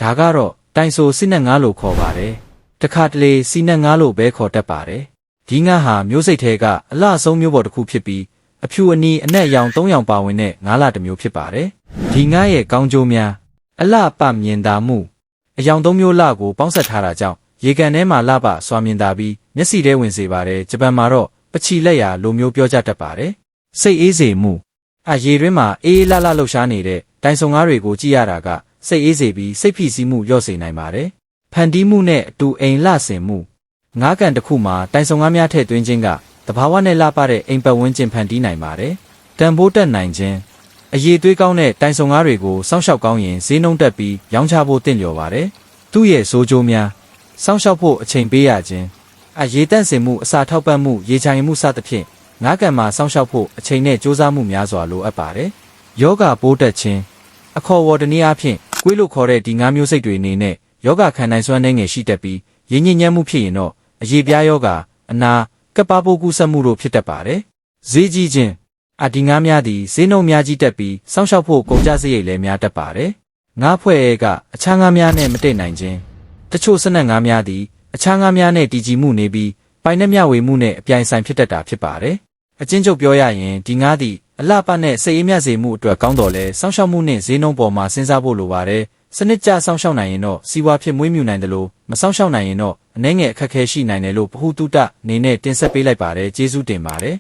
ဒါကတော့တိုင်ဆိုစီနက်ငါးလို့ခေါ်ပါတယ်တခါတလေစီနက်ငါးလို့ပဲခေါ်တတ်ပါတယ်ဒီငါးဟာမျိုးစိတ်ထဲကအလှဆုံးမျိုးပေါ်တစ်ခုဖြစ်ပြီးအဖြူအနီအနက်ရောင်3ရောင်ပါဝင်တဲ့ငါးလတစ်မျိုးဖြစ်ပါတယ်ဒီငါးရဲ့ကောင်းကျိုးများအလှပမြင်သာမှုအယောင်3မျိုးလှကိုပေါင်းစပ်ထားတာကြောင့်ရေကန်ထဲမှာလှပစွာမြင်သာပြီးမျက်စိထဲဝင်စေပါတယ်ဂျပန်မှာတော့ပချီလက်ရာလိုမျိုးပြောကြတတ်ပါတယ်စိတ်အေးစေမှုရေတွင်းမှာအေးလှလှလှုပ်ရှားနေတဲ့တိုင်ဆုံငါးတွေကိုကြည့်ရတာကစိတ်အေးစေပြီးစိတ်ဖိစီးမှုလျော့စေနိုင်ပါတယ်ဖန်တီးမှုနဲ့အတူအိမ်လှဆင်မှုငါးကန်တစ်ခုမှာတိုင်ဆုံငါးများထည့်သွင်းခြင်းကတဘာဝနဲ့လှပတဲ့အိမ်ပတ်ဝန်းကျင်ဖန်တီးနိုင်ပါတယ်တန်ဖိုးတက်နိုင်ခြင်းအရေးသွေးကောင်းတဲ့တိုင်ဆုံငါးတွေကိုစောင့်ရှောက်ကောင်းရင်ဈေးနှုန်းတက်ပြီးရောင်းချဖို့တင့်လျော်ပါတယ်သူ့ရဲ့ဆိုးကျိုးများစောင့်ရှောက်ဖို့အချိန်ပေးရခြင်းရေတန့်စင်မှုအစာထောက်ပံ့မှုရေချရင်မှုစသဖြင့်ငါးကန်မှာစောင့်ရှောက်ဖို့အချိန်နဲ့ကြိုးစားမှုများစွာလိုအပ်ပါတယ်ယောဂပိုးတက်ခြင်းအခေါ်ဝေါ်တနည်းအားဖြင့်ကွေးလို့ခေါ်တဲ့ဒီငါးမျိုးစိတ်တွေအနေနဲ့ယောဂခံနိုင်စွမ်းနှဲငယ်ရှိတတ်ပြီးရင်းညစ်ညမ်းမှုဖြစ်ရင်တော့အရေပြားယောဂအနာကပ်ပါပိုးကူးစက်မှုတို့ဖြစ်တတ်ပါတယ်ဈေးကြီးခြင်းဒီငါးများသည်ဈေးနှုန်းများကြီးတက်ပြီးစောင့်ရှောက်ဖို့ကုန်ကျစရိတ်လည်းများတတ်ပါတယ်ငါးဖွဲ့ကအခြားငါးများနဲ့မတည့်နိုင်ခြင်းတချို့စနက်ငါးများသည်အခြားငါးများနဲ့တည်ကြည်မှုနေပြီးပိုင်နဲ့မျှဝေမှုနဲ့အပြိုင်ဆိုင်ဖြစ်တတ်တာဖြစ်ပါတယ်အချင်းချုပ်ပြောရရင်ဒီငါးသည်အလှပနဲ့စိတ်အေးမြစေမှုအတွက်ကောင်းတော်လဲစောင့်ရှောက်မှုနဲ့ဈေးနှုန်းပေါ်မှာစဉ်းစားဖို့လိုပါတယ်စနစ်ကျစောင့်ရှောက်နိုင်ရင်တော့စီးပွားဖြစ်မွေးမြူနိုင်တယ်လို့မစောင့်ရှောက်နိုင်ရင်တော့အနှဲငယ်အခက်အခဲရှိနိုင်တယ်လို့ဗဟုသုတအနေနဲ့တင်ဆက်ပေးလိုက်ပါတယ်ကျေးဇူးတင်ပါတယ်